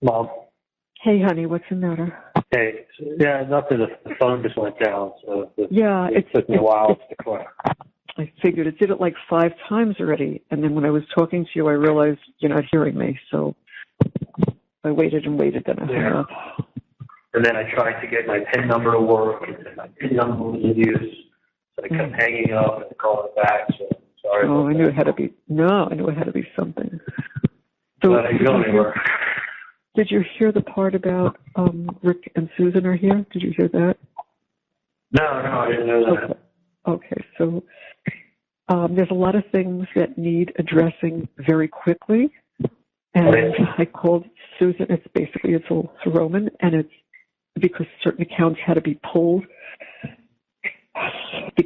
Mom. Hey, honey, what's the matter? Hey. Yeah, nothing. The phone just went down, so it took me a while to clear. I figured it did it like 5 times already, and then when I was talking to you, I realized you're not hearing me, so I waited and waited, then I hung up. And then I tried to get my PIN number to work, and my PIN number was in use, so I kept hanging up and calling back, so sorry. Oh, I knew it had to be something. So, did you hear the part about Rick and Susan are here? Did you hear that? No, I didn't know that. Okay, so there's a lot of things that need addressing very quickly. And I called Susan. It's a Roman, and it's because certain accounts had to be pulled.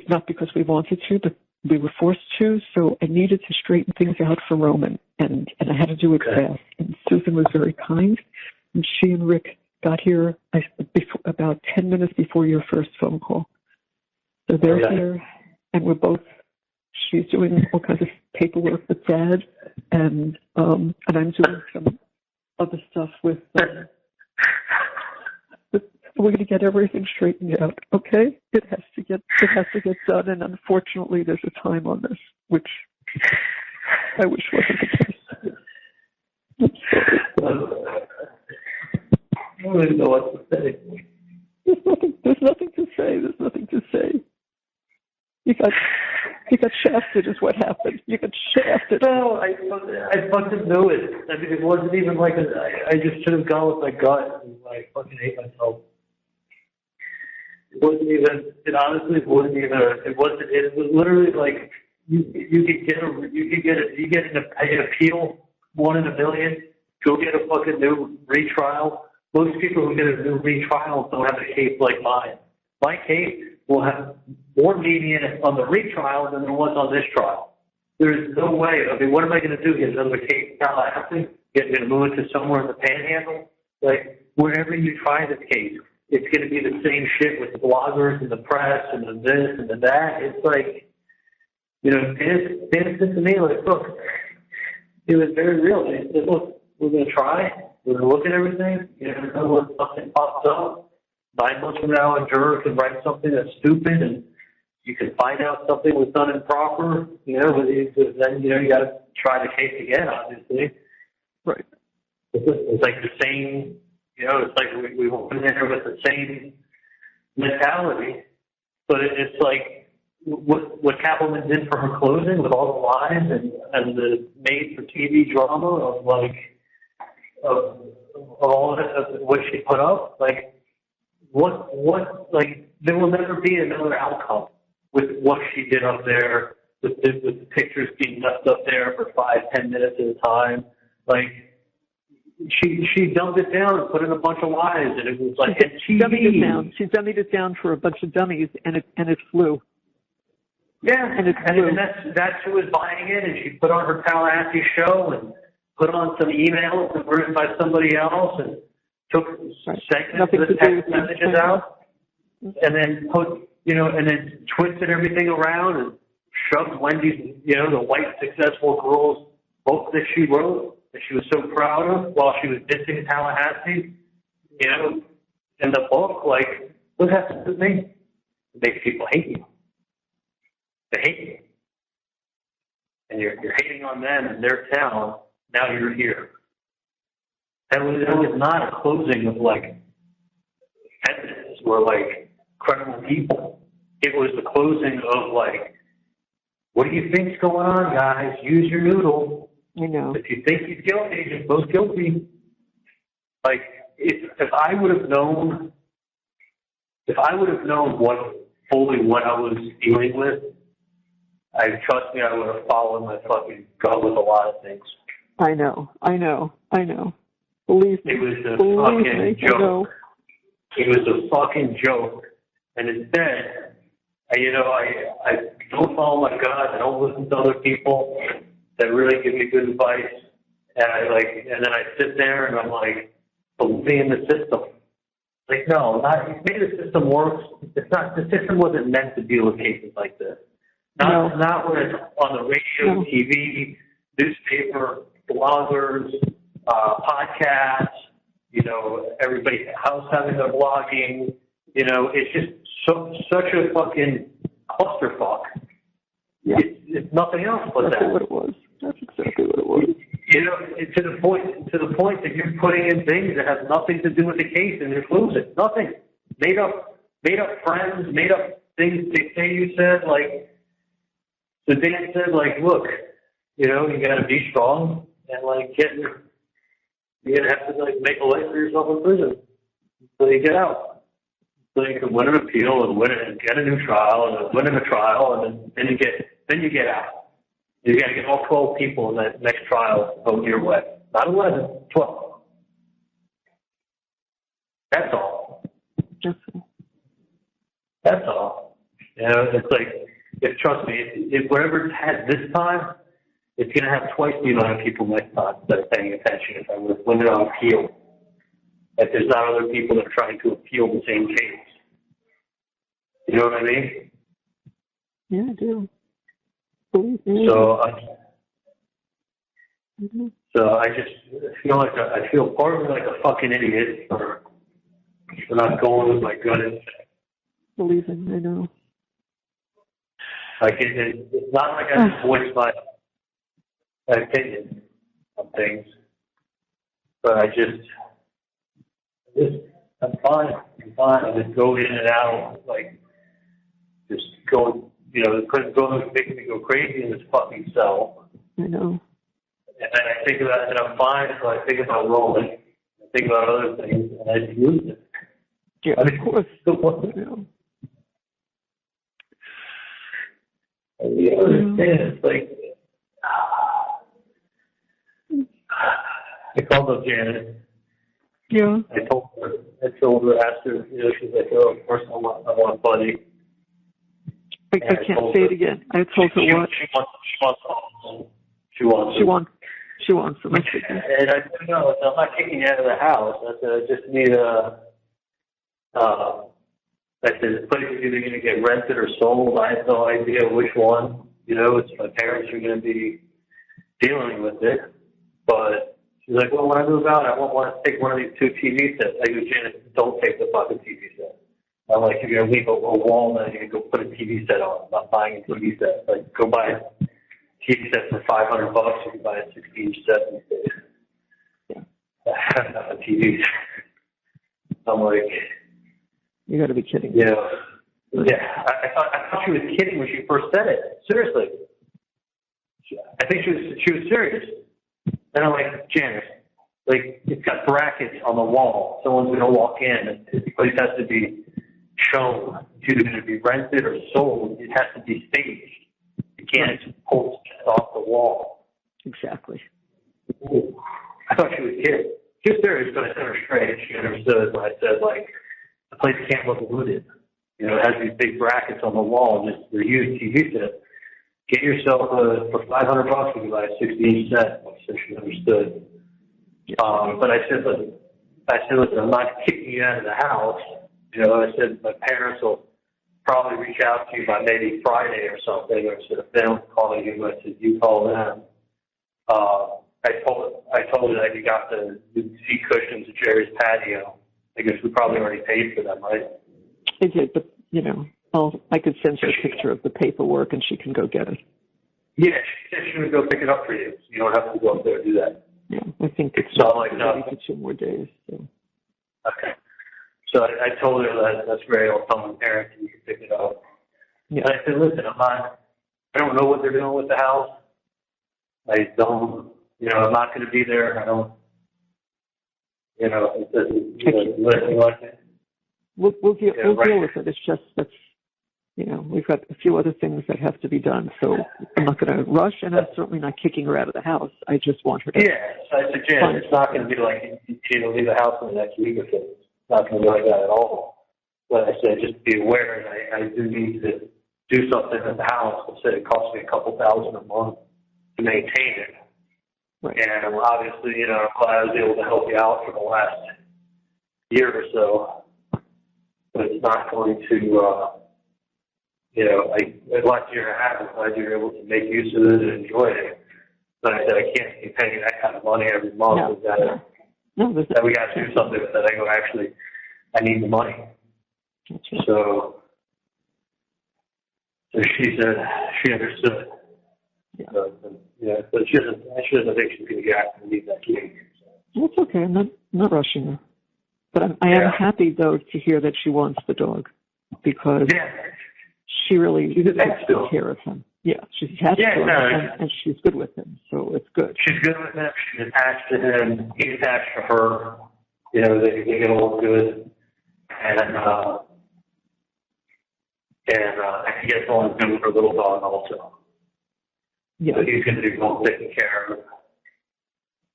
Not because we wanted to, but we were forced to. So I needed to straighten things out for Roman, and I had to do it fast. And Susan was very kind, and she and Rick got here about 10 minutes before your first phone call. So they're here, and she's doing all kinds of paperwork with Dad, and I'm doing some other stuff with, we're going to get everything straightened out, okay? It has to get done, and unfortunately there's a time on this, which I wish wasn't the case. I'm sorry. I don't even know what to say. There's nothing to say. You got shafted is what happened. You got shafted. No, I fucking knew it. I mean, it wasn't even like I just should have gone with my gut, and I fucking hate myself. It wasn't even, it was literally like, you get an appeal, 1 in a million, go get a fucking new retrial. Most people who get a new retrial don't have a case like mine. My case will have more media on the retrial than there was on this trial. There's no way. I mean, what am I going to do? Get another case in Tallahassee? Going to move it to somewhere in the Panhandle? Like, wherever you try this case, it's going to be the same shit with the bloggers and the press and the this and the that. It's like, Dan said to me, like, look, it was very real. They said, look, we're going to try. We're going to look at everything. You never know when something pops up. 9 months from now, a juror can write something that's stupid, and you can find out something was done improper. Then you got to try the case again, obviously. Right. It's like the same. It's like we went in there with the same mentality, but it's like what Kaplan did for her closing with all the lines and the made-for-TV drama of all of what she put up, like. There will never be another outcome with what she did up there, with the pictures being left up there for 5-10 minutes at a time. Like, she dumbed it down and put in a bunch of lies, and it was like, she dummied it down. She dummied it down for a bunch of dummies, and it flew. Yeah, and that's who was buying it, and she put on her Tallahassee show and put on some emails that were written by somebody else, and took segments of the text messages out, and then and then twisted everything around and shoved Wendy's, the white successful girl's book that she wrote, that she was so proud of while she was dissing Tallahassee, in the book. Like, what has to do with me? It makes people hate you. They hate you. And you're hating on them and their town. Now you're here. That was not a closing of, like, sentences or, like, credible people. It was the closing of, like, what do you think's going on, guys? Use your noodle. I know. If you think he's guilty, just both guilty. Like, if I would have known what I was dealing with, trust me, I would have followed my fucking gut with a lot of things. I know. Believe me. It was a fucking joke. It was a fucking joke. And instead, I don't follow my gut. I don't listen to other people that really give me good advice. And then I sit there and I'm like, believing in the system. Like, no, maybe the system works. The system wasn't meant to deal with cases like this. Not when it's on the radio, TV, newspaper, bloggers, podcasts, you know, everybody's house having their blogging, you know, it's just such a fucking clusterfuck. Yeah. It's nothing else but That's that. what it was. That's exactly what it was. You know, to the point that you're putting in things that have nothing to do with the case and includes it. Nothing. Made up friends, made up things they say you said, like, the Dan said, like, look, you know, you gotta be strong and, like, you're gonna have to, like, make a life for yourself in prison until you get out. So you can win an appeal and win it and get a new trial and win a trial and then you get out. You gotta get all 12 people in that next trial vote your way. Not 11, 12. That's all. That's all. You know, it's like, trust me, if whatever it has this time, it's going to have twice the amount of people next time that are paying attention if I would win it on appeal. If there's not other people that are trying to appeal the same case. You know what I mean? Yeah, I do. Believe me. So I just feel like I feel partly like a fucking idiot for not going with my gut instinct. Believing, I know. Like it's not like I just voiced my opinion on things, but I'm fine. I just go in and out, like just go, you know, couldn't go making me go crazy in this fucking cell. I know. And then I think about it, and I'm fine, so I think about rolling. I think about other things, and I just lose it. Yeah, I mean, of course. I understand. It's like I called up Janet. Yeah. I told her, asked her, you know, she's like, oh, of course I want Buddy. I can't say it again. I told her what? She wants them. And I said, no, I'm not kicking you out of the house. I said, I just need I said, the place is either going to get rented or sold. I have no idea which one. You know, it's my parents are going to be dealing with it. But she's like, well, when I move out, I won't want to take one of these 2 TV sets. I go, Janet, don't take the fucking TV set. I'm like, if you're going to leave a wall, then you're going to go put a TV set on. I'm not buying a TV set. Like, go buy a TV set for $500. You can buy a 60-inch set these days. Yeah. Not a TV. I'm like, you got to be kidding. Yeah. Yeah. I thought she was kidding when she first said it. Seriously. I think she was serious. And I'm like, Janice, like, it's got brackets on the wall. Someone's going to walk in. The place has to be shown. It's either going to be rented or sold. It has to be staged. You can't just pull stuff off the wall. Exactly. Ooh. I thought she was kidding. She was serious, but I set her straight. She understood when I said, like, the place can't look looted. You know, it has these big brackets on the wall, just they're used TV set. Get yourself for $500, you can buy a 60-inch set. So she understood. But I said, listen, I'm not kicking you out of the house. You know, I said my parents will probably reach out to you by maybe Friday or something. Or I said, if they don't call you, I said, you call them. I told her that you got the seat cushions at Jerry's patio. I guess we probably already paid for them, right? I did, but, you know, I could send her a picture of the paperwork and she can go get it. Yeah, she said she would go pick it up for you. So you don't have to go up there and do that. Yeah, I think it's so like, ready for 2 more days. So. Okay. So I told her that's great. I'll tell my parents and you can pick it up. Yeah. And I said, listen, I don't know what they're doing with the house. I don't, you know, I'm not going to be there. I don't, you know, it doesn't, like it. We'll deal with it. It's just that's, you know, we've got a few other things that have to be done. So I'm not going to rush, and I'm certainly not kicking her out of the house. I just want her to. Yeah, so I said, Jan, it's not going to be like you know, leave the house in the next week or so. It's not going to be like that at all. But I said, just be aware, and I do need to do something in the house. I said it costs me a couple $1,000 a month to maintain it. Right. And obviously, you know, I'm glad I was able to help you out for the last year or so. But it's not going to, you know, the last year and a half, I'm glad you were able to make use of it and enjoy it. But I said, I can't be paying that kind of money every month. No, that we got to do something with it. I go, actually, I need the money. That's right. So she said she understood. Yeah. But she doesn't think she's going to get out and leave that key. So. That's okay. I'm not rushing her. But I am happy, though, to hear that she wants the dog because she really takes good care of him. Yeah, she's attached to him, and she's good with him, so it's good. She's good with him. She's attached to him. He's attached to her. You know, they get along good. And he gets along good with her little dog also. Yeah. So he's going to do all taking care of her.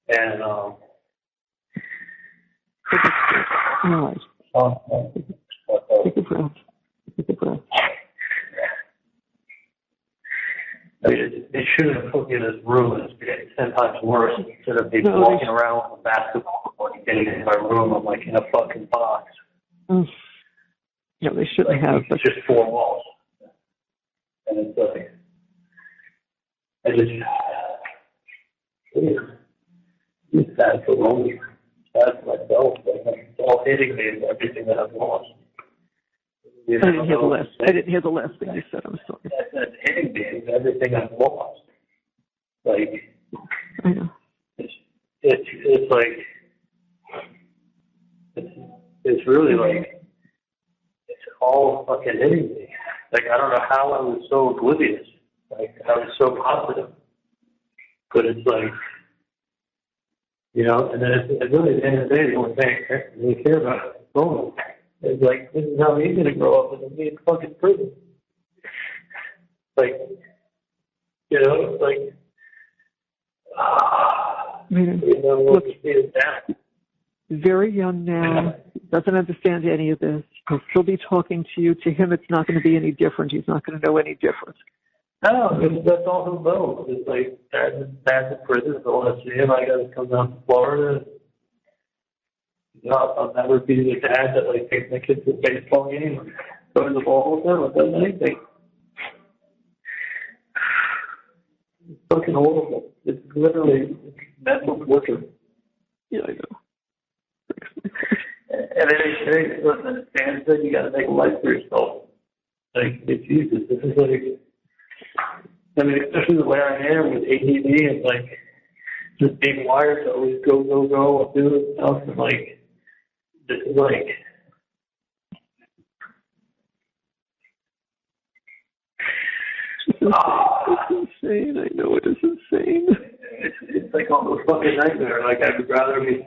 And, all right. Take a breath. Take a breath. I mean, they should have put me in this room and it's getting 10 times worse. Instead of me walking around with a basketball court and getting in my room, I'm like in a fucking box. Yeah, they shouldn't have. It's just 4 walls. And it's like, it's bad for Romy. It's bad for myself. Like, it's all hitting me and everything that I've lost. I didn't hear the last. I didn't hear the last thing you said. I'm sorry. That's hitting me and everything I've lost. Like, I know. It's like, it's really like, it's all fucking hitting me. Like, I don't know how I was so oblivious. Like, I was so positive. But it's like, you know, and then it's really, at the end of the day, the only thing I really care about is going. It's like, this is how he's going to grow up and be in fucking prison. Like, you know, it's like, you know, look, that. Very young now, doesn't understand any of this. He'll still be talking to you. To him, it's not going to be any different. He's not going to know any different. No, that's all he'll know. It's like, dad's in prison. I want to see him. I got to come down to Florida. You know, I'll never be the dad that like takes my kids to a baseball game or go to the ball with them or does anything. It's fucking horrible. It's literally mental torture. Yeah, I know. And then listen, Dan said you got to make a life for yourself. Like, Jesus, this is like, I mean, especially the way I am with ADD and like just being wired to always go, and do this stuff and like, this is like, it's insane. I know it is insane. It's like almost fucking nightmare. Like, I would rather be.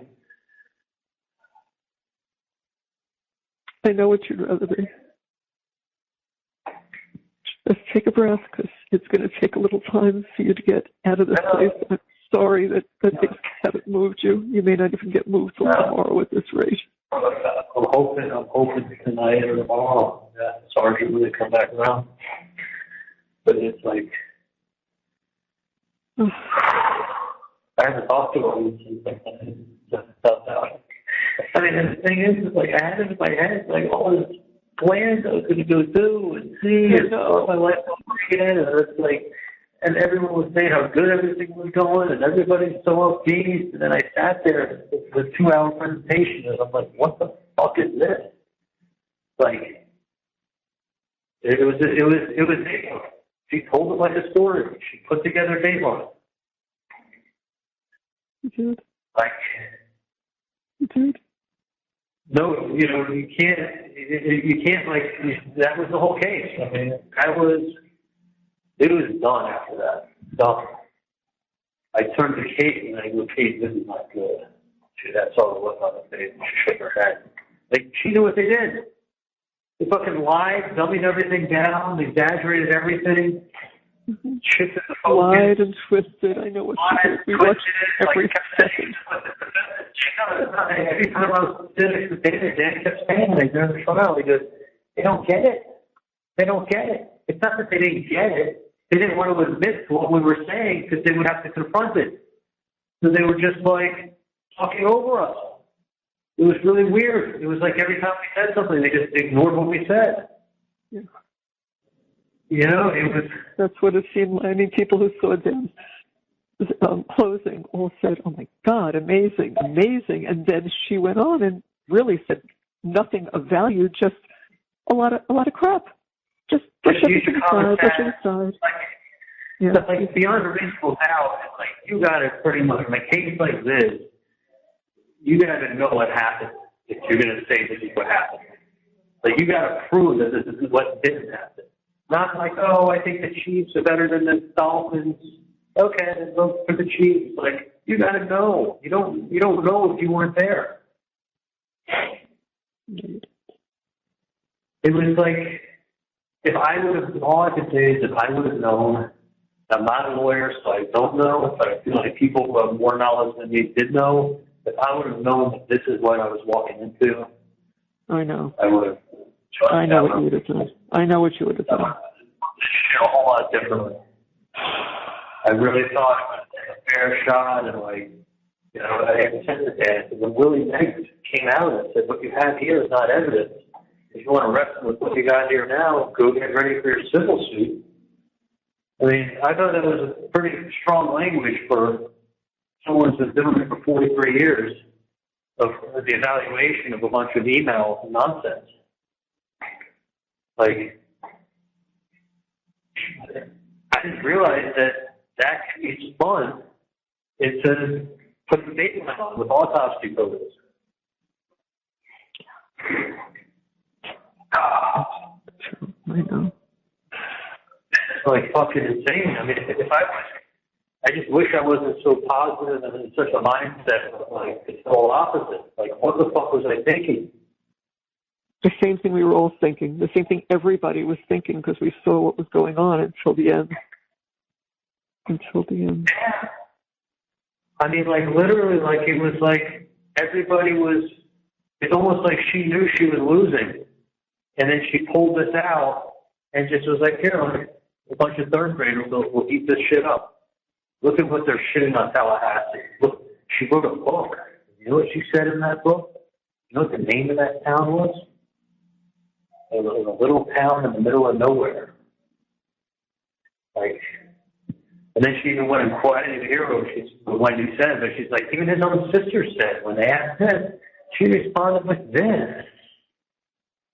I know what you'd rather be. Just take a breath because it's going to take a little time for you to get out of this place. I'm sorry that things haven't moved you. You may not even get moved till tomorrow at this rate. I'm hoping tonight or tomorrow that Sergeant really come back around. But it's like, I haven't talked to him since like stuff out. I mean, and the thing is like I had it in my head, like all this plans I was going to go do and see and start my life over again, and it's like, and everyone was saying how good everything was going, and everybody's so upbeat, and then I sat there with a 2-hour presentation, and I'm like, what the fuck is this? Like, it was Dateline. She told it like a story. She put together Dateline. Dude. Like, dude. No, you know, you can't, like, that was the whole case. I mean, it was done after that. Done. I turned to Kate and I go, Kate, this is not good. That saw the look on her face and she shook her head. Like, she knew what they did. They fucking lied, dummied everything down, exaggerated everything, shifted the focus. Lied and twisted. I know what she did. We watched every second. Every time I was sitting at the table, Dan kept saying, like, during the trial, he goes, they don't get it. They don't get it. It's not that they didn't get it. They didn't want to admit to what we were saying because they would have to confront it. So they were just, like, talking over us. It was really weird. It was like every time we said something, they just ignored what we said. Yeah. You know, it was... That's what it seemed like. I mean, people who saw Dan closing all said, "Oh my God, amazing, amazing," and then she went on and really said nothing of value, just a lot of crap. Just push everything aside, push it aside. Yeah. But like beyond a reasonable doubt, like you got to pretty much in a case like this, you got to know what happened if you're going to say this is what happened. Like you got to prove that this is what didn't happen. Not like, oh, I think the Chiefs are better than the Dolphins. Okay, then vote for the Chiefs. Like you got to know. You don't know if you weren't there. It was like if I would have, all I could say is if I would have known. I'm not a lawyer, so I don't know, but I feel like people who have more knowledge than me did know. If I would have known that this is what I was walking into, I know. I would have. I know what you would have done. I know what you would have done. A whole lot differently. I really thought it was a fair shot, and like, you know, I intended that. And when Willie Meggs came out and said, "What you have here is not evidence. If you want to wrestle with what you got here now, go get ready for your civil suit." I mean, I thought that was a pretty strong language for someone who's been doing it for 43 years of the evaluation of a bunch of emails and nonsense. Like, I didn't realize that can be spun into put the statement on with autopsy photos. I know. It's like fucking insane. I mean, if I just wish I wasn't so positive and in such a mindset of like it's the whole opposite. Like, what the fuck was I thinking? The same thing we were all thinking. The same thing everybody was thinking because we saw what was going on until the end. Until the end. Yeah. I mean, like literally, like it was like everybody was. It's almost like she knew she was losing, and then she pulled this out and just was like, "Here, like, a bunch of third graders will eat this shit up. Look at what they're shitting on Tallahassee. Look, she wrote a book. You know what she said in that book? You know what the name of that town was? It was a little town in the middle of nowhere. Like, and then she even went and quoted the hero. When he said, but she's like, even his own sister said when they asked this, she responded with this.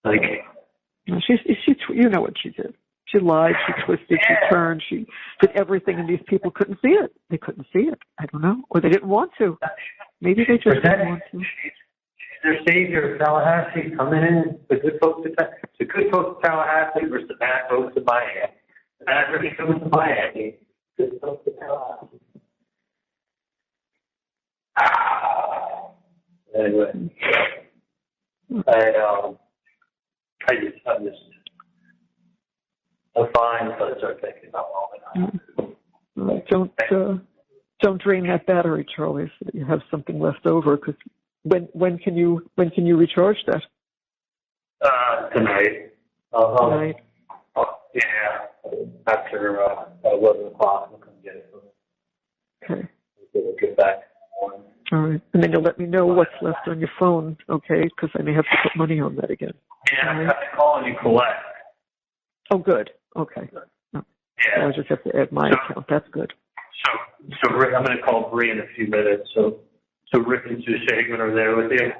Like, she, you know what she did. She lied, she twisted, she turned, she did everything, and these people couldn't see it. They couldn't see it. I don't know. Or they didn't want to. Maybe they just didn't want to. She's their savior, Tallahassee, coming in. The good folks of Tallahassee versus the bad folks of Miami. The bad folks of Miami. Good folks of Tallahassee. Anyway, I'm fine until I start thinking about all that. Don't drain that battery, Charlie, so that you have something left over. Because when can you recharge that? Tonight. Tonight. Yeah, after 11 o'clock, we'll come get it. Okay. We'll get back. All right, and then you'll let me know what's left on your phone, okay? Because I may have to put money on that again. Yeah, I have to call and you collect. Oh, good. Okay. No. Yeah. I just have to add my account. That's good. So Rick, I'm going to call Bree in a few minutes. So Rick and Sue Shagan are there with you?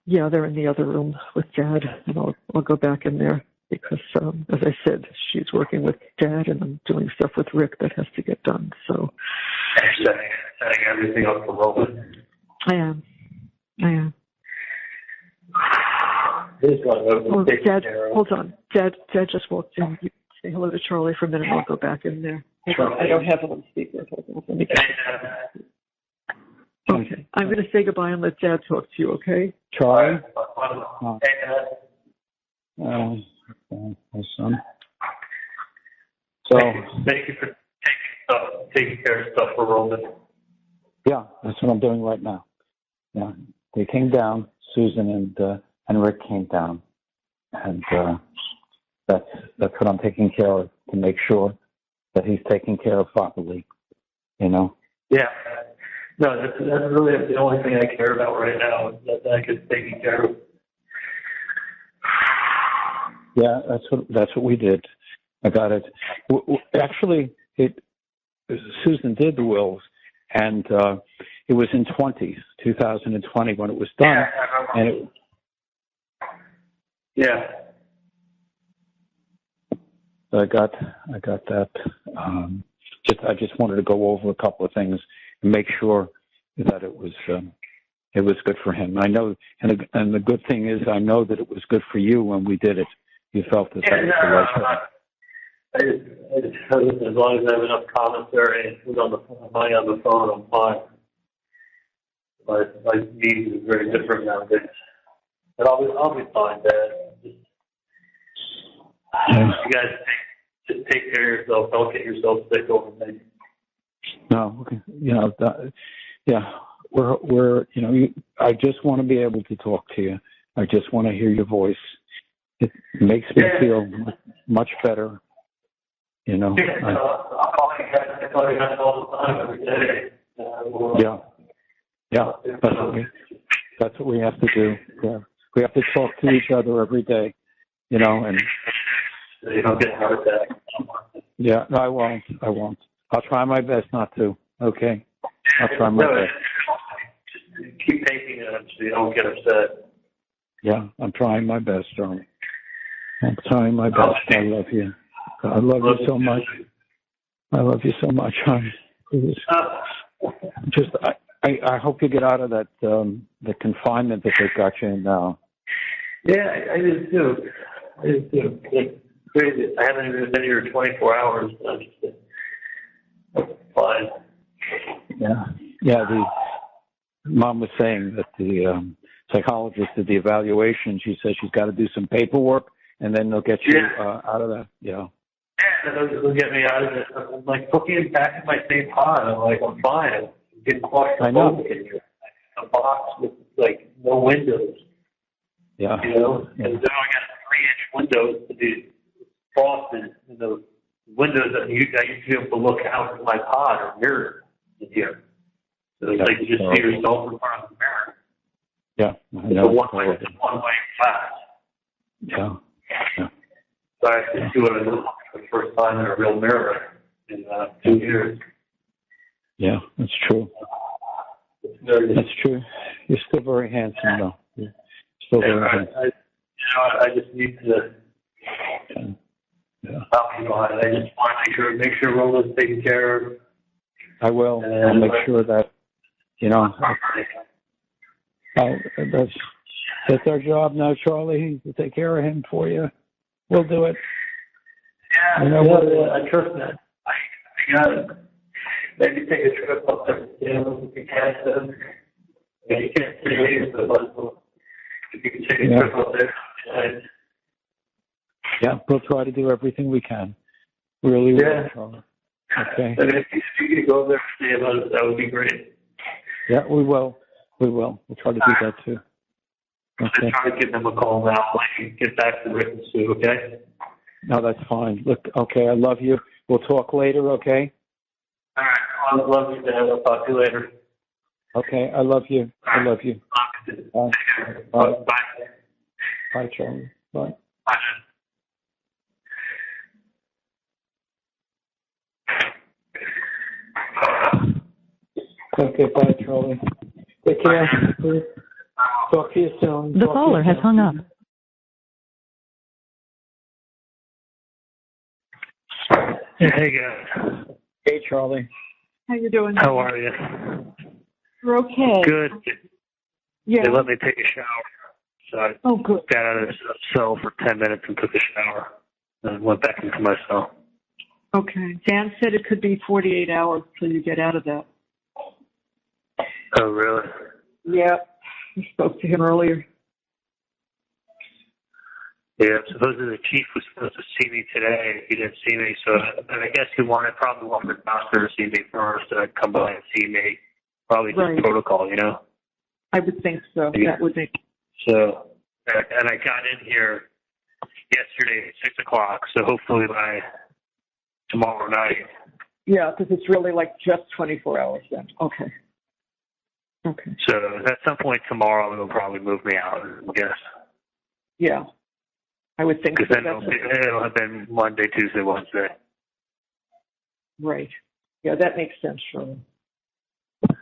Yeah, they're in the other room with Dad, and I'll go back in there because, as I said, she's working with Dad, and I'm doing stuff with Rick that has to get done. So. And you're setting everything up for Roman? I am. Dad, hold on. Dad just walked in. You say hello to Charlie for a minute, and I'll go back in there. I don't have him on speaker. Okay. I'm going to say goodbye and let Dad talk to you, okay? Charlie? Hey, my son. So, thank you for taking care of stuff for Roman. Yeah, that's what I'm doing right now. Yeah, they came down, Susan and Rick came down, and that's what I'm taking care of to make sure that he's taken care of properly. You know. Yeah. No, that's really the only thing I care about right now is that I could take care of. Yeah, that's what we did. I got it. Actually, Susan did the wills, and it was in 2020 when it was done, Yeah, I remember. and it, Yeah. I got that. I just wanted to go over a couple of things and make sure that it was good for him. I know, and the good thing is, I know that it was good for you when we did it. You felt that that was the right thing. As long as I have enough commentary and who's on the phone, I'm fine. My needs is very different nowadays. But I'll be fine, Dad. You guys just take care of yourself. Don't get yourself sick over me. No, okay. Yeah, we're I just want to be able to talk to you. I just want to hear your voice. It makes me feel much better. I call you guys all the time every day. Yeah. That's what we have to do. Yeah. We have to talk to each other every day, and so you don't get a heart attack. Yeah, no, I won't. I'll try my best not to. Okay. I'll try my best. Just keep taking it so you don't get upset. Yeah, I'm trying my best, Charlie. I'm trying my best. I love you. I love you so much. I love you so much, honey. I hope you get out of that the confinement that they've got you in now. Yeah, I just do. It's crazy. I haven't even been here 24 hours. I'm just fine. Yeah. The mom was saying that the psychologist did the evaluation. She says she's got to do some paperwork, and then they'll get you out of that. Yeah. Yeah, they'll get me out of it. I'm like, put me back in my same pod. I'm like, I'm fine. I'm getting claustrophobic in here. A box with like no windows. Yeah. And now I got 3-inch windows to be frosted. And the windows that I used to be able to look out of my pod are mirrored in here. So it's like you just see yourself in front of the mirror. Yeah. It's a one-way glass. Yeah. So I actually see what I look for the first time in a real mirror in 2 years. Yeah, that's true. That's true. You're still very handsome, though. You're still very handsome. I just need to. I just want to make sure Rola's taken care of. I will. I'll make sure that that's our job now, Charlie, to take care of him for you. We'll do it. Yeah, I trust that. I got it. Maybe take a trip up there. If you can't, you can't stay here, but if you can take a trip up there. Yeah, we'll try to do everything we can. Really will, Charlie. Okay. And if you could go there and stay about it, that would be great. Yeah, we will. We'll try to do that too. Okay. I'm trying to give them a call now. I can get back to Rick and Sue, okay? No, that's fine. Look, okay, I love you. We'll talk later, okay? All right. I love you, Dad. I'll talk to you later. Okay, I love you. I love you. Bye. Bye. Bye. Bye, Charlie. Bye. Bye. Okay, bye, Charlie. Take care. Talk to you soon. The caller has hung up. Hey, guys. Hey, Charlie. How you doing? How are you? We're okay. Good. Yeah. They let me take a shower. So I Good. got out of the cell for 10 minutes and took a shower. And went back into my cell. Okay. Dan said it could be 48 hours till you get out of that. Oh, really? Yeah. I spoke to him earlier. Yeah, supposedly the chief was supposed to see me today. He didn't see me, so I guess he probably wanted the doctor to see me first, and I'd come by and see me. Probably just protocol, I would think so. Yeah. That would be. So, and I got in here yesterday at 6 o'clock, so hopefully by tomorrow night. Yeah, because it's really like just 24 hours then. Okay. So at some point tomorrow, they'll probably move me out, I guess. Yeah. I would think because then it'll have been Monday, Tuesday, Wednesday. Right. Yeah, that makes sense, Sean.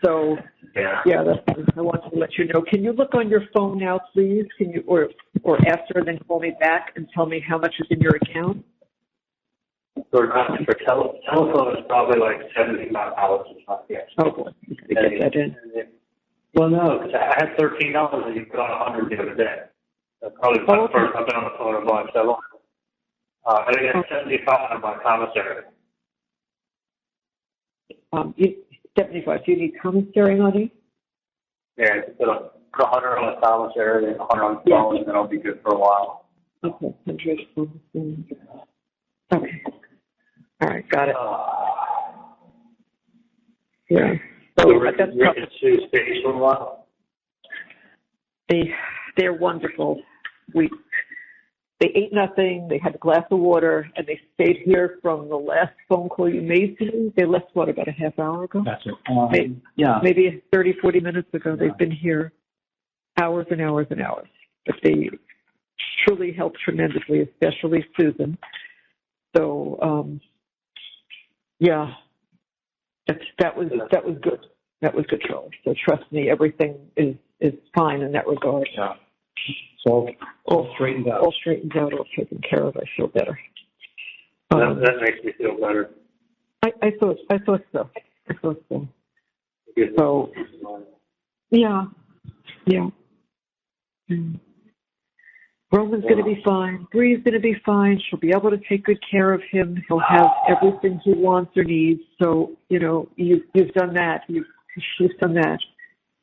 So, Yeah. I wanted to let you know. Can you look on your phone now, please? Can you, or after, then call me back and tell me how much is in your account? For telephone is probably like $75 or something. Oh, boy. You gotta get that in. Well, no, because I had $13 and you put on 100 the other day. That's probably my first. I've been on the phone a bunch. I got 75 on my commissary. 75. Do you need commissary money? Yeah, put 100 on the commissary and 100 on the phone, and then I'll be good for a while. Okay, 100 on the phone. Okay. All right, got it. Yeah. So that's Sue's space for a while. They're wonderful. They ate nothing. They had a glass of water, and they stayed here from the last phone call you made to me. They left, what, about a half hour ago? That's it. Maybe 30, 40 minutes ago. Yeah. They've been here hours and hours and hours. But they truly helped tremendously, especially Susan. So, yeah, that was good. That was good, Charlie. So trust me, everything is fine in that regard. Yeah. So all straightened out. All straightened out, all taken care of. I feel better. That makes me feel better. I thought so. So, yeah. Roman's going to be fine. Bree's going to be fine. She'll be able to take good care of him. He'll have everything he wants or needs. So, you've done that. She's done that.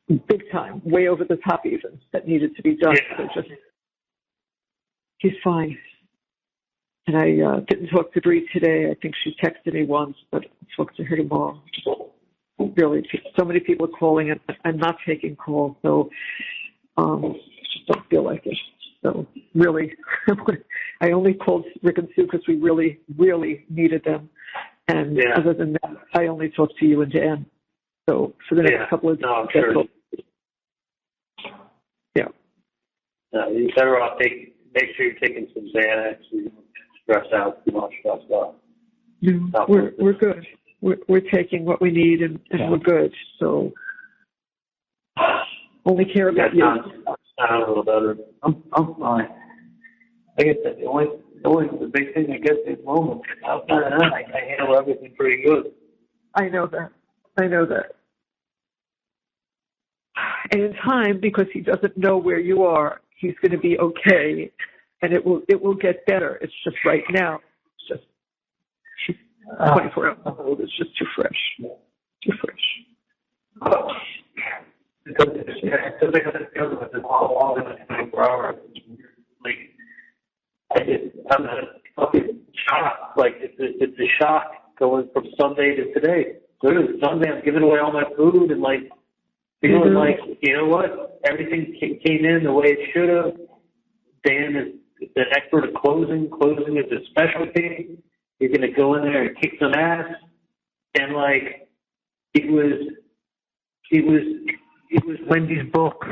Big time, way over the top even, that needed to be done. Yeah. So he's fine. And I didn't talk to Bree today. I think she texted me once, but I'll talk to her tomorrow. Really, so many people are calling and I'm not taking calls, so just don't feel like it. So really, I only called Rick and Sue because we really, really needed them. And other than that, I only talked to you and Dan. So for the next couple of days, I'm sure. Yeah. You better off make sure you're taking some Xanax. You don't stress out too much. No, we're good. We're taking what we need and we're good. So only care about you. I'm a little better. I'm fine. I guess the big thing I guess is moment. Outside of that, I handle everything pretty good. I know that. And in time, because he doesn't know where you are, he's going to be okay, and it will get better. It's just right now, it's just 24 hours old. It's just too fresh. Too fresh. Because I got to deal with this all in 24 hours. Like, I'm fucking shocked. Like, it's a shock going from Sunday to today. Literally, Sunday I'm giving away all my food and like feeling like, you know what, everything came in the way it should have. Dan is the expert at closing. Closing is his specialty. You're going to go in there and kick some ass. And like, it was Wendy's book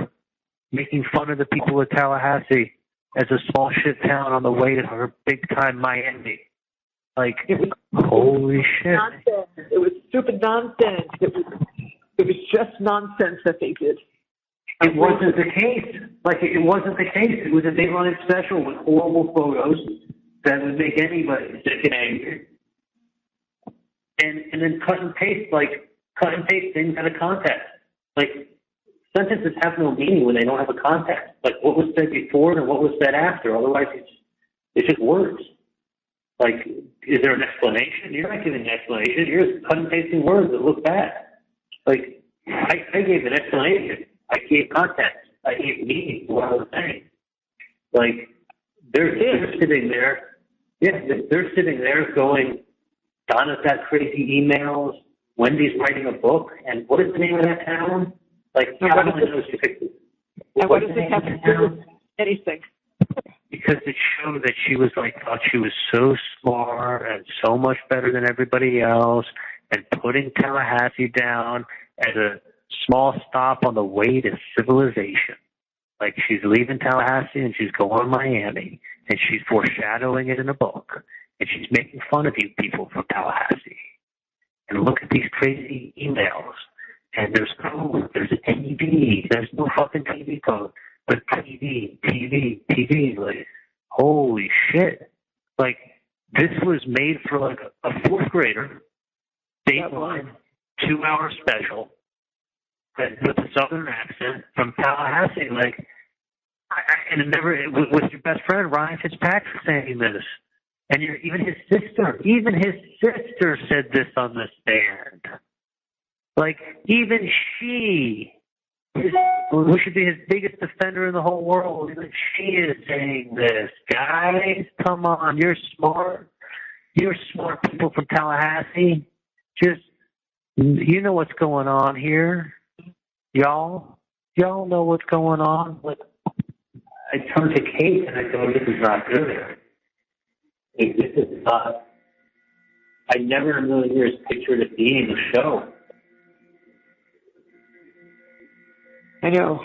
making fun of the people of Tallahassee as a small shit town on the way to her big time Miami. Like, it was holy shit. Nonsense. It was stupid nonsense. It was just nonsense that they did. It wasn't the case. Like, it wasn't the case. It was a big running special with horrible photos that would make anybody sick and angry. And then cut and paste things out of context. Like, sentences have no meaning when they don't have a context. Like, what was said before and what was said after. Otherwise, it's just words. Like, is there an explanation? You're not giving an explanation. You're just cut and pasting words that look bad. Like, I gave an explanation. I gave context. I gave meaning to what I was saying. Like, they're sitting there. Yeah, they're sitting there going, Donna's got crazy emails. Wendy's writing a book. And what is the name of that town? Like, how do I know she picked it? And what does it have to do with anything? Because it showed that she was like, thought she was so smart and so much better than everybody else, and putting Tallahassee down as a small stop on the way to civilization. Like, she's leaving Tallahassee and she's going to Miami, and she's foreshadowing it in a book, and she's making fun of you people from Tallahassee. and look at these crazy emails. And there's code, there's a TV, there's no fucking TV code, but TV. Like, holy shit. Like, this was made for like a fourth grader, Dateline, 2-hour special, with a southern accent from Tallahassee. Like, it was your best friend, Ryan Fitzpatrick, saying this. And even his sister said this on the stand. Like, even she, who should be his biggest defender in the whole world, even she is saying this. Guys, come on, you're smart. You're smart people from Tallahassee. Just, you know what's going on here. Y'all know what's going on. Like, I turned to Kate and I go, this is not good. This is not, I never in a million years pictured it being a show. I know.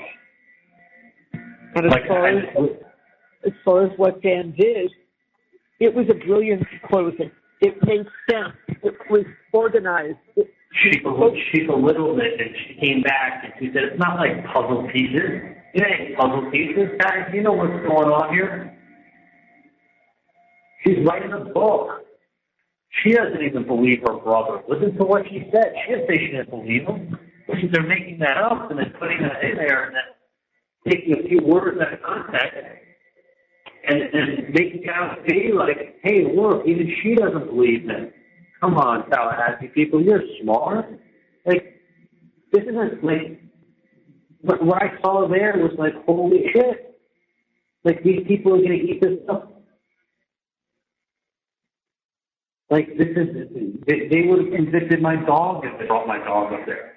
And as far as what Dan did, it was a brilliant closing. It made sense. It was organized. She belittled it, and she came back and she said, it's not like puzzle pieces. It ain't puzzle pieces, guys. You know what's going on here. She's writing a book. She doesn't even believe her brother. Listen to what she said. She didn't say she didn't believe him. They're making that up and then putting that in there and then taking a few words out of context and making it out to be like, hey, look, even she doesn't believe him. Come on, Tallahassee people, you're smart. Like, this isn't like, what I saw there was like, holy shit. Like, these people are going to eat this up. Like, this is, they would have convicted my dog if they brought my dog up there.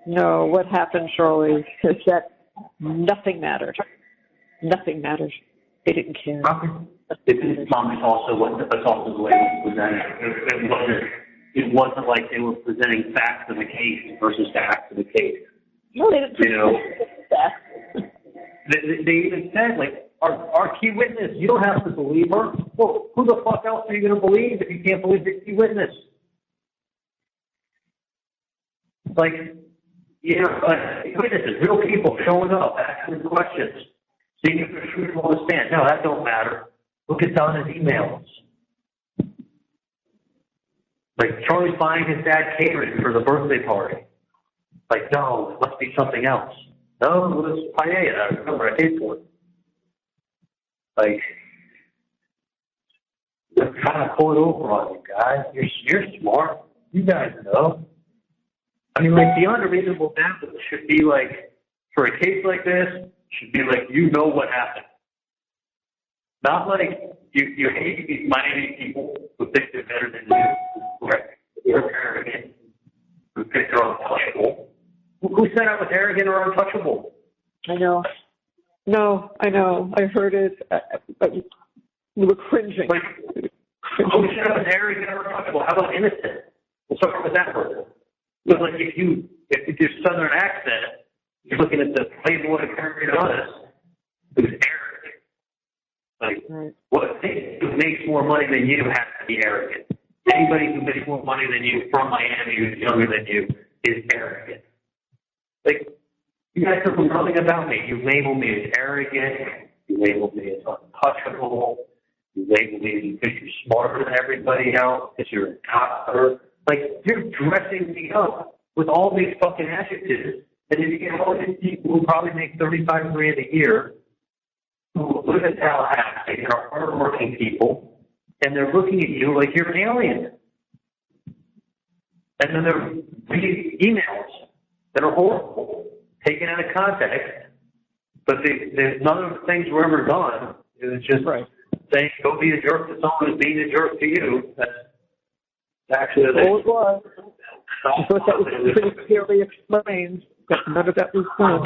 No, what happened, Charlie, is that nothing mattered. Nothing mattered. They didn't care. It's also the way it was presented. It wasn't like they were presenting facts of the case versus facts of the case. No, they didn't present facts. They even said, like, our key witness, you don't have to believe her. Well, who the fuck else are you going to believe if you can't believe the key witness? Like, you know, witnesses, real people showing up, asking questions, seeing if they're truthful on the stand. No, that don't matter. Look at Donna's emails. Like, Charlie's buying his dad catering for the birthday party. Like, no, it must be something else. No, it was paella. I remember I paid for it. Like, they're trying to pull it over on you guys. You're smart. You guys know. I mean, like, the unreasonable doubt should be like, for a case like this, should be like, you know what happened. Not like you hate these Miami people who think they're better than you. Right? You're arrogant. Who think they're untouchable. Who said I was arrogant or untouchable? I know. No, I know. I heard it. We were cringing. Like, who said I was arrogant or untouchable? How about innocent? What's up with that person? But like if your southern accent, you're looking at the Playboy Carrie Honest, who's arrogant. Like, right. Who makes more money than you has to be arrogant. Anybody who makes more money than you from Miami who's younger than you is arrogant. Like, you guys know nothing about me. You label me as arrogant. You label me as untouchable. You label me because you're smarter than everybody else, because you're a doctor. Like, you're dressing me up with all these fucking adjectives, and then you get all these people who probably make $35,000 a year, who live in Tallahassee and are hardworking people, and they're looking at you like you're an alien. And then they're reading emails that are horrible, taken out of context, but none of the things were ever done. It was just saying, go be a jerk to someone who's being a jerk to you. That's actually it was. I thought that was pretty clearly explained, but none of that was done.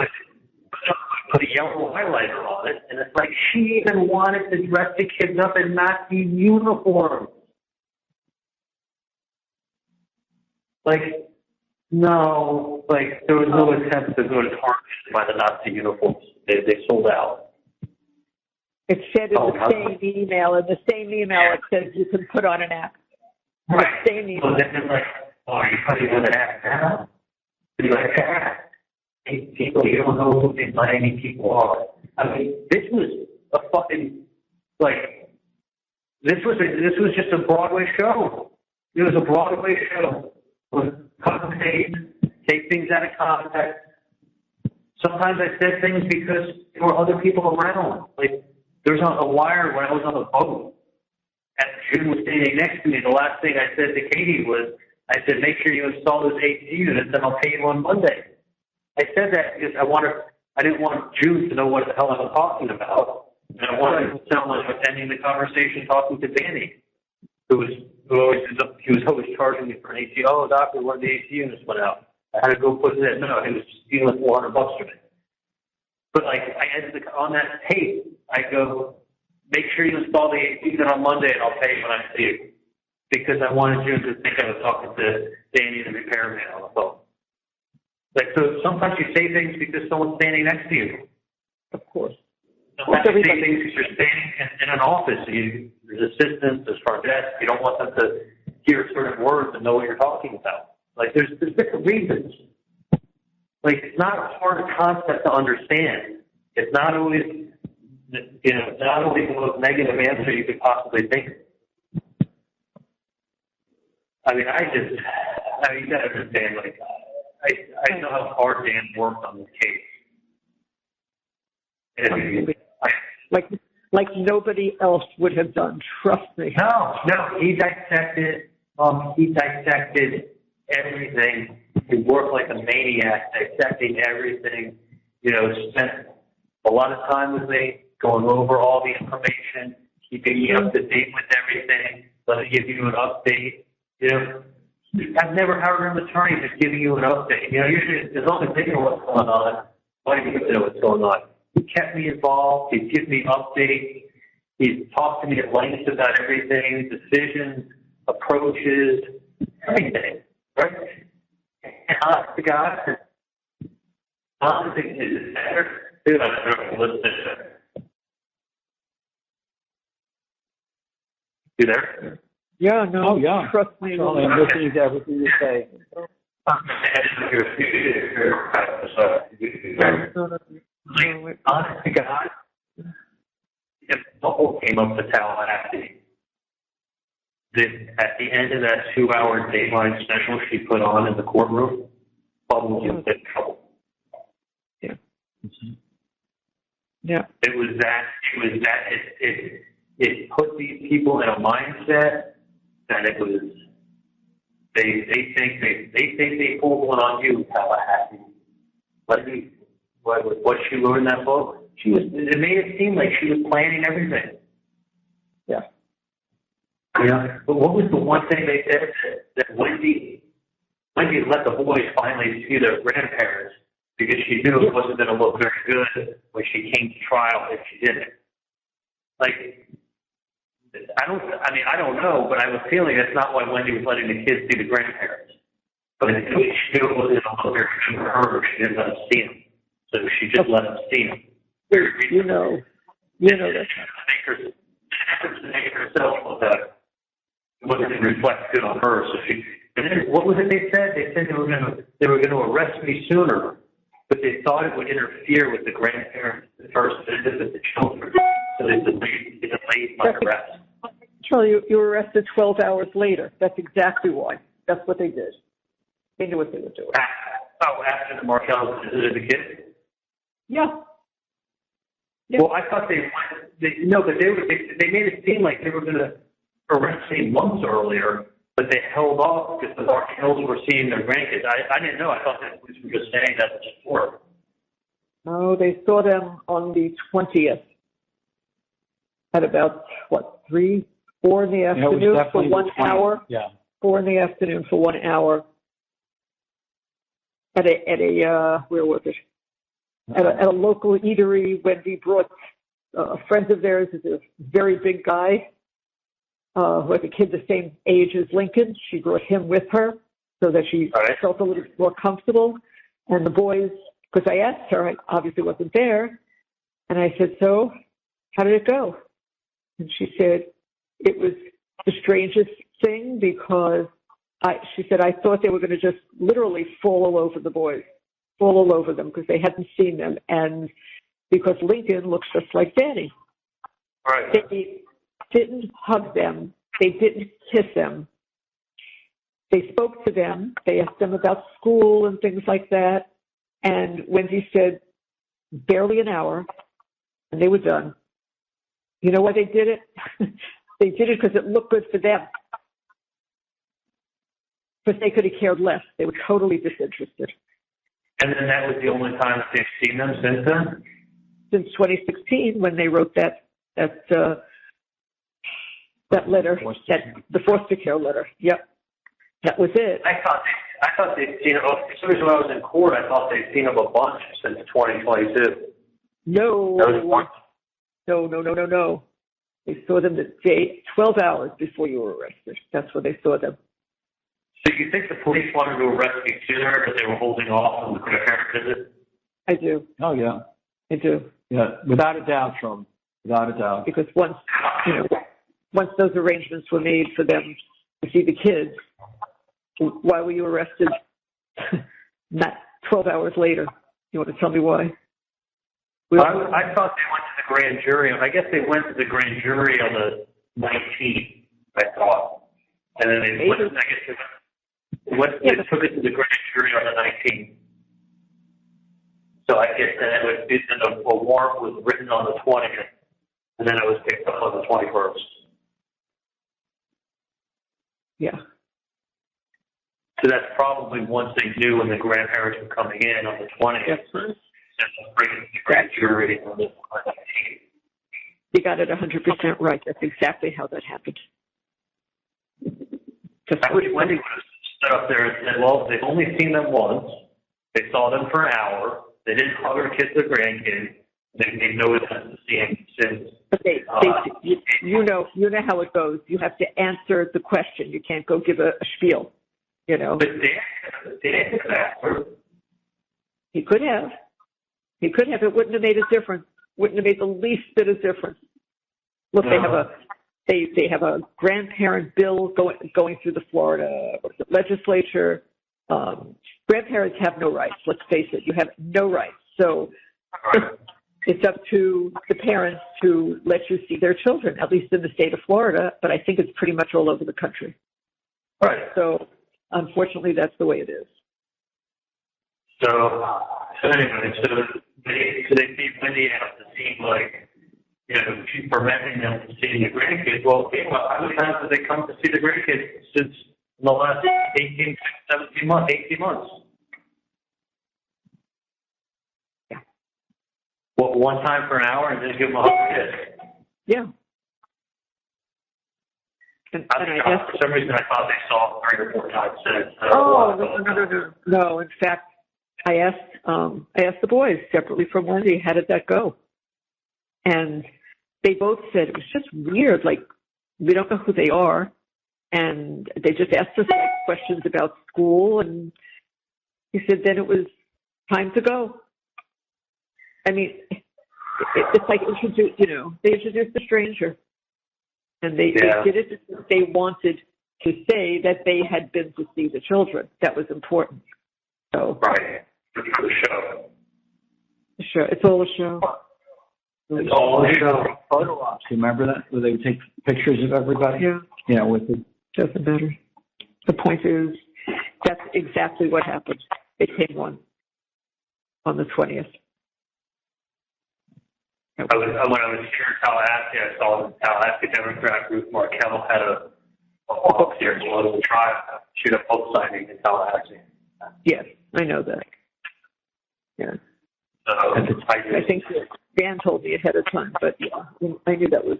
Put a yellow highlighter on it, and it's like she even wanted to dress the kids up in Nazi uniforms. Like, no, like, there was no attempt to go to Target by the Nazi uniforms. They sold out. It said in the same email, it says you can put on an act. Right. Staining. So then it's like, oh, you probably going to act now? You're like, hey, people, you don't know who these Miami people are. I mean, this was a fucking, like, this was just a Broadway show. It was a Broadway show. Cut and paste, take things out of context. Sometimes I said things because there were other people around. Like, there was a wire when I was on the boat. And June was standing next to me. The last thing I said to Katie was, I said, make sure you install those AC units and I'll pay you on Monday. I said that because I didn't want June to know what the hell I was talking about. And I wanted to sound like I was ending the conversation talking to Danny, he was always charging me for an AC. Oh, doctor, one of the AC units went out. I had to go put it in. No, he was stealing $400 from me. But like, I ended on that tape, I go, make sure you install the AC unit on Monday and I'll pay you when I see you. Because I wanted June to think I was talking to Danny, the repairman, on the phone. Like, so sometimes you say things because someone's standing next to you. Of course. Sometimes you say things because you're standing in an office. There's assistants, there's front desk. You don't want them to hear certain words and know what you're talking about. Like, there's different reasons. Like, it's not a hard concept to understand. It's not always, not always the most negative answer you could possibly think of. I mean, you gotta understand, like, I know how hard Dan worked on this case. And like nobody else would have done. Trust me. No, he dissected everything. He worked like a maniac, dissecting everything. Spent a lot of time with me, going over all the information, keeping me up to date with everything, let me give you an update. I've never heard an attorney just giving you an update. Usually, as long as they know what's going on, why do you need to know what's going on? He kept me involved. He'd give me updates. He'd talk to me at length about everything, decisions, approaches, everything. Right? And honest to God, honestly, is better. Dude, I don't know, listen. You there? Yeah, no. Oh, yeah. Trust me. Charlie, I'm listening to everything you say. Honest to God, if Bubble came up to Tallahassee, at the end of that 2-hour Dateline special she put on in the courtroom, Bubble was in trouble. Yeah. Yeah. It put these people in a mindset that it was, they think they pulled one on you, Tallahassee. What she wrote in that book, it made it seem like she was planning everything. Yeah. But what was the one thing they said that Wendy let the boys finally see their grandparents because she knew it wasn't going to look very good when she came to trial if she didn't. Like, I don't know, but I have a feeling that's not why Wendy was letting the kids see the grandparents. But she knew it wasn't going to look very good for her. She didn't let them see them. So she just let them see them. You know that. Make herself look better. It wasn't reflected on her. So and then what was it they said? They said they were going to arrest me sooner, but they thought it would interfere with the grandparents' first visit with the children. So they delayed my arrest. Charlie, you were arrested 12 hours later. That's exactly why. That's what they did. They knew what they were doing. After the Markells visited the kids? Yeah. Well, I thought but they made it seem like they were going to arrest me months earlier, but they held off because the Markells were seeing their grandkids. I didn't know. I thought the police were just saying that before. No, they saw them on the 20th at about, 3, 4 in the afternoon for 1 hour? Yeah. 4 in the afternoon for 1 hour at a where was it? At a local eatery. Wendy brought friends of theirs, is a very big guy who had a kid the same age as Lincoln. She brought him with her so that she felt a little more comfortable. And the boys, because I asked her, I obviously wasn't there, and I said, so how did it go? And she said, it was the strangest thing because she said, I thought they were going to just literally fall all over the boys, fall all over them because they hadn't seen them. And because Lincoln looks just like Danny. Right. They didn't hug them. They didn't kiss them. They spoke to them. They asked them about school and things like that. And Wendy said, barely an hour, and they were done. You know why they did it? They did it because it looked good for them. Because they could have cared less. They were totally disinterested. And then that was the only time that they've seen them since then? Since 2016, when they wrote that letter, the foster care letter. Yep. That was it. I thought they'd seen them. As soon as I was in court, I thought they'd seen them a bunch since 2022. No. No. They saw them the day, 12 hours before you were arrested. That's when they saw them. So you think the police wanted to arrest you sooner, but they were holding off on the parent visit? I do. Oh, yeah. I do. Yeah, without a doubt, Sean. Without a doubt. Because once those arrangements were made for them to see the kids, why were you arrested not 12 hours later? You want to tell me why? I thought they went to the grand jury. I guess they went to the grand jury on the 19th, I thought. And then they took it to the grand jury on the 19th. So I guess then a warrant was written on the 20th, and then it was picked up on the 21st. Yeah. So that's probably once they knew when the grandparents were coming in on the 20th. Yes. And bringing it to the grand jury on the 19th. You got it 100% right. That's exactly how that happened. I wish Wendy would have stood up there and said, well, they've only seen them once. They saw them for an hour. They didn't hug or kiss their grandkids. They made no attempt to see him since. But you know how it goes. You have to answer the question. You can't go give a spiel, you know. But Dan could have. He could have. It wouldn't have made a difference. Wouldn't have made the least bit of difference. Look, they have a grandparent bill going through the Florida legislature. Grandparents have no rights. Let's face it. You have no rights. So it's up to the parents to let you see their children, at least in the state of Florida. But I think it's pretty much all over the country. Right. So unfortunately, that's the way it is. So anyway, they see Wendy out to seem like, she's preventing them from seeing the grandkids. Well, how many times have they come to see the grandkids since the last 18 months? Yeah. Well, one time for an hour and then give them a hug and kiss. Yeah. And I guess for some reason I thought they saw 3 or 4 times since. No. In fact, I asked the boys separately from Wendy, how did that go? And they both said it was just weird. Like, we don't know who they are. And they just asked us questions about school. And he said then it was time to go. I mean, it's like they introduced a stranger. And they did it because they wanted to say that they had been to see the children. That was important. So right. For the show. Sure. It's all a show. It's all a show. Photo ops. Remember that? Where they would take pictures of everybody? Yeah. Yeah, with it. Doesn't matter. The point is, that's exactly what happened. They came on the 20th. When I was here in Tallahassee, I saw the Tallahassee Democrat group, Markel, had a book here as well to try to shoot a book signing in Tallahassee. Yes, I know that. Yeah. So I think Dan told me ahead of time, but yeah, I knew that was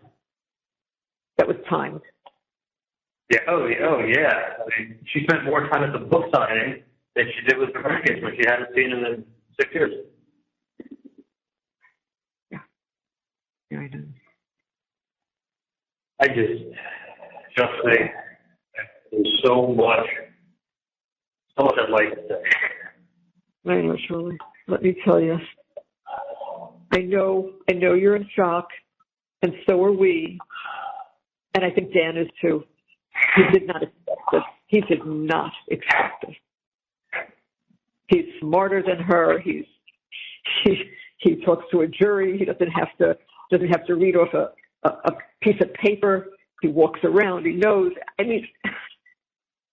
timed. Yeah. Oh yeah. I mean, she spent more time at the book signing than she did with her grandkids when she hadn't seen them in 6 years. Yeah, I know. I just think there's so much I'd like to say. I know, Shirley. Let me tell you. I know you're in shock, and so are we. And I think Dan is too. He did not expect this. He did not expect this. He's smarter than her. He talks to a jury. He doesn't have to read off a piece of paper. He walks around. He knows. I mean,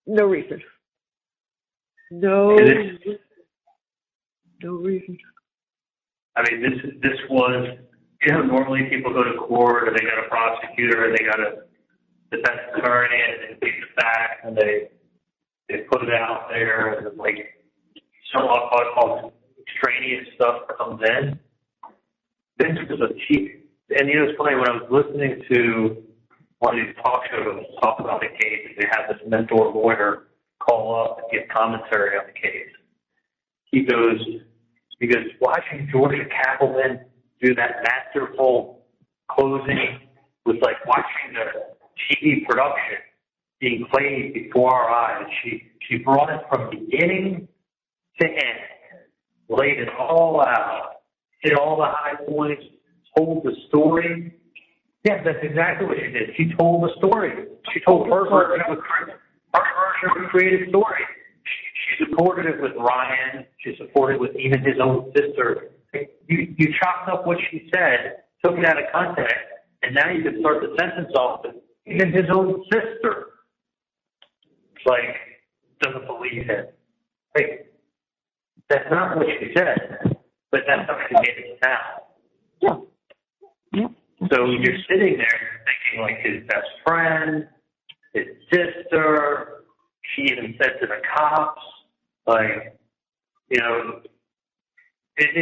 no reason. No reason. I mean, this was, normally people go to court and they got a prosecutor and they got a defense attorney and they take the facts and they put it out there and like some all extraneous stuff comes in. This was a cheap, and it's funny, when I was listening to one of these talk shows talk about the case, they have this mentor lawyer call up and give commentary on the case. He goes, watching Georgia Cappleman do that masterful closing was like watching the TV production being played before our eyes. She brought it from beginning to end, laid it all out, hit all the high points, told the story. Yeah, that's exactly what she did. She told the story. She told her version of the creative story. She supported it with Ryan. She supported it with even his own sister. You chopped up what she said, took it out of context, and now you can start the sentence off with even his own sister. Like, doesn't believe him. Like, that's not what she said, but that's how she made it sound. Yeah. So you're sitting there thinking, like, his best friend, his sister, she even said to the cops, like,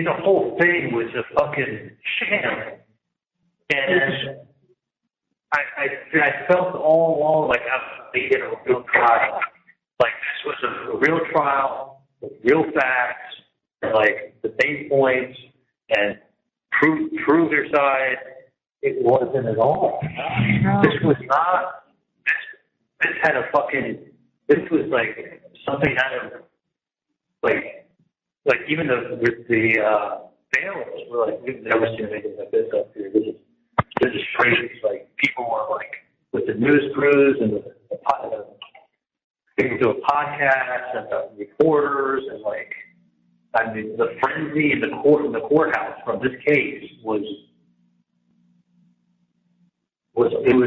the whole thing was a fucking sham. And I felt all along like I was leading a real trial. Like, this was a real trial with real facts, and, like, the main points, and prove your side. It wasn't at all. No. This was not. This had a fucking. This was like something out of like even the bailiffs were like, we've never seen anything like this up here. This is crazy. Like, people were like with the news crews and people do a podcast and the reporters and like, I mean, the frenzy in the courthouse from this case was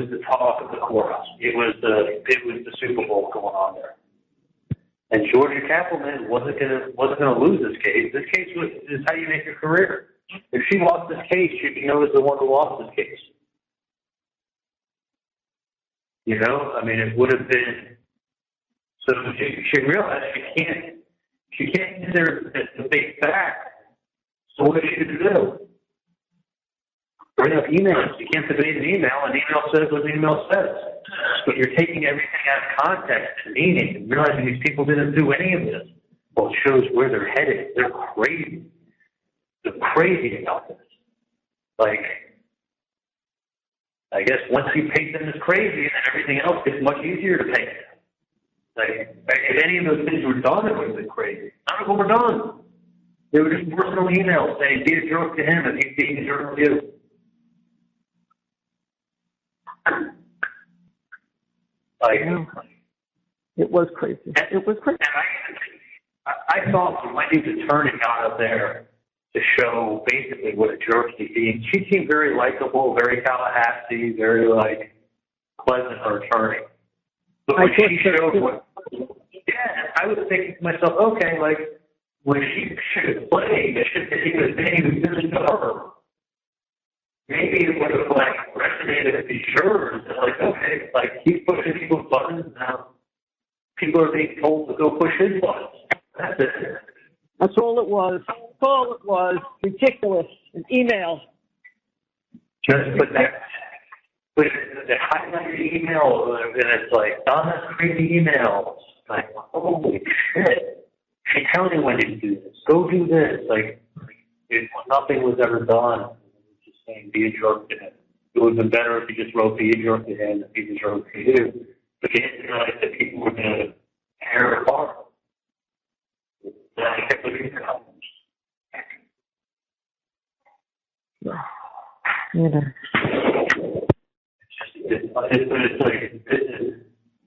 the talk of the courthouse. It was the Super Bowl going on there. And Georgia Cappleman wasn't gonna lose this case. This case is how you make your career. If she lost this case, she'd be known as the one who lost this case. I mean, it would have been. So she realized she can't get the big fact. So what is she to do? Bring up emails. You can't debate an email. An email says what an email says. But you're taking everything out of context and meaning and realizing these people didn't do any of this. Well, it shows where they're headed. They're crazy. They're crazy about this. Like, I guess once you paint them as crazy, then everything else gets much easier to paint. Like, if any of those things were done, it would have been crazy. None of them were done. They were just personal emails saying, be a jerk to him and he's being a jerk to you. Like, it was crazy. It was crazy. And I thought Wendy's attorney got up there to show basically what a jerk she's being. She seemed very likable, very Tallahassee, very like pleasant, her attorney. But when she showed what, I was thinking to myself, okay, like when she should have played, it should have been saying this to her. Maybe it would have like resonated with the jurors. Like, okay, like he's pushing people's buttons now. People are being told to go push his buttons. That's it. That's all it was. That's all it was. Ridiculous. An email. Just put that. But the highlighted email, and it's like Donna's crazy emails. Like, holy shit! She's telling me when to do this. Go do this. Like, nothing was ever done. Just saying, be a jerk to him. It would have been better if you just wrote, be a jerk to him, and be a jerk to you. But you didn't realize that people were going to tear it apart.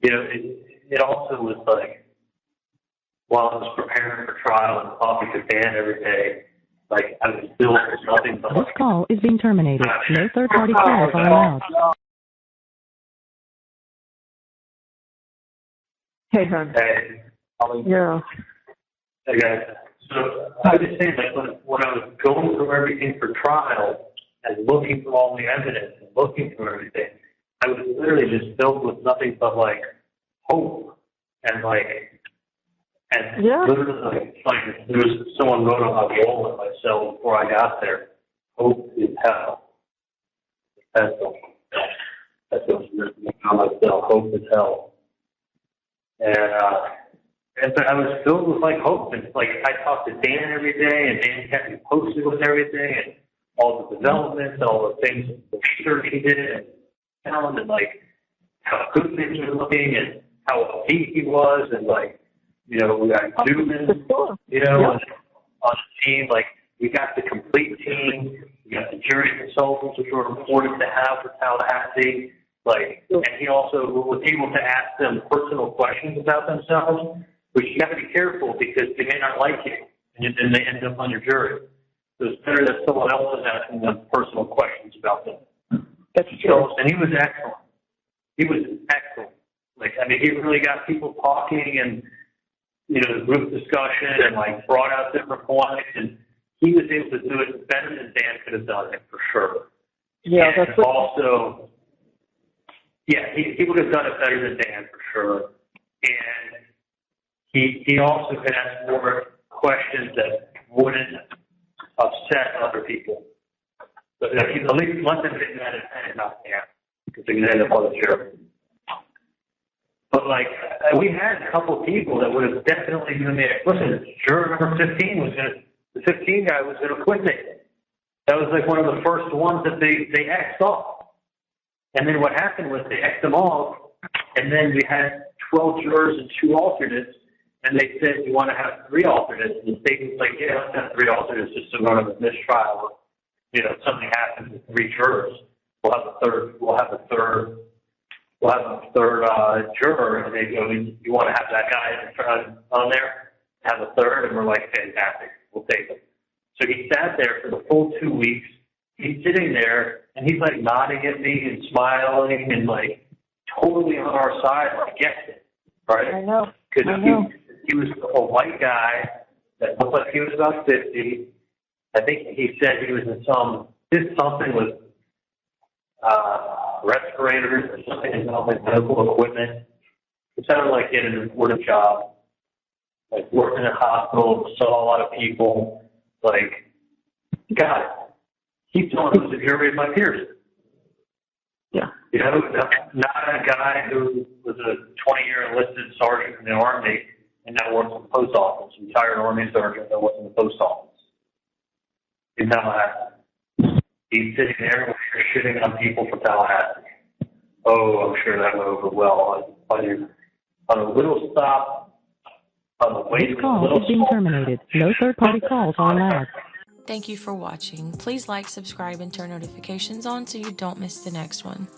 you know, it also was like, while I was preparing for trial and talking to Dan every day, like, I was still nothing but... This call is being terminated. No third-party calls are allowed. Hey, hon. Hey, Yeah. okay. So I was just saying, like, when I was going through everything for trial and looking through all the evidence and looking through everything, I was literally just filled with nothing but, like, hope and, like, and Yeah. literally, like there was someone wrote on my wall in my cell before I got there. Hope is hell. That's what's written on my cell. Hope is hell. And but I was filled with like hope, and like I talked to Dan every day, and Dan kept me posted with everything, and all the developments, and all the things, the research he did, and found, and like how good things were looking, and how upbeat he was, and like. You know, we got Newman, you know, on the team. Like, we got the complete team. We got the jury consultants, which were important to have for Tallahassee. Like, and he also was able to ask them personal questions about themselves, which you have to be careful because they may not like you, and then they end up on your jury. So it's better that someone else is asking them personal questions about them. That's true. So, and he was excellent. He was excellent. Like, I mean, he really got people talking and, you know, group discussion and like brought out different points, and he was able to do it better than Dan could have done it for sure. Yeah, and that's what... also, yeah, he would have done it better than Dan for sure. And he also could ask more questions that wouldn't upset other people. But at least let them get mad at Dan, not Dan, because they can end up on the jury. But, like, we had a couple of people that would have definitely given me a, listen, juror number 15 was going to, the 15 guy was going to quit me. That was, like, one of the first ones that they X'd off. And then what happened was they X'd them off, and then we had 12 jurors and 2 alternates, and they said, you want to have 3 alternates? And the state was like, yeah, let's have 3 alternates just to run a mistrial. You know, if something happens with 3 jurors, we'll have a third juror, and they go, you want to have that guy on there, have a third, and we're like, fantastic, we'll take him. So he sat there for the full 2 weeks. He's sitting there, and he's like nodding at me and smiling and like totally on our side, like gets it, right? I know. Because he was a white guy that looked like he was about 50. I think he said he was in did something with respirators or something involving medical equipment. It sounded like he had an important job, like worked in a hospital, saw a lot of people. Like, God, he's telling us the jury of my peers. Yeah. You know, not a guy who was a 20-year enlisted sergeant in the Army and now works in the post office, retired Army sergeant that works in the post office. In Tallahassee. He's sitting there shitting on people from Tallahassee. Oh, I'm sure that went over well on a little stop on the way to This call is being terminated. No third-party calls are allowed. Thank you for watching. Please like, subscribe, and turn notifications on so you don't miss the next one.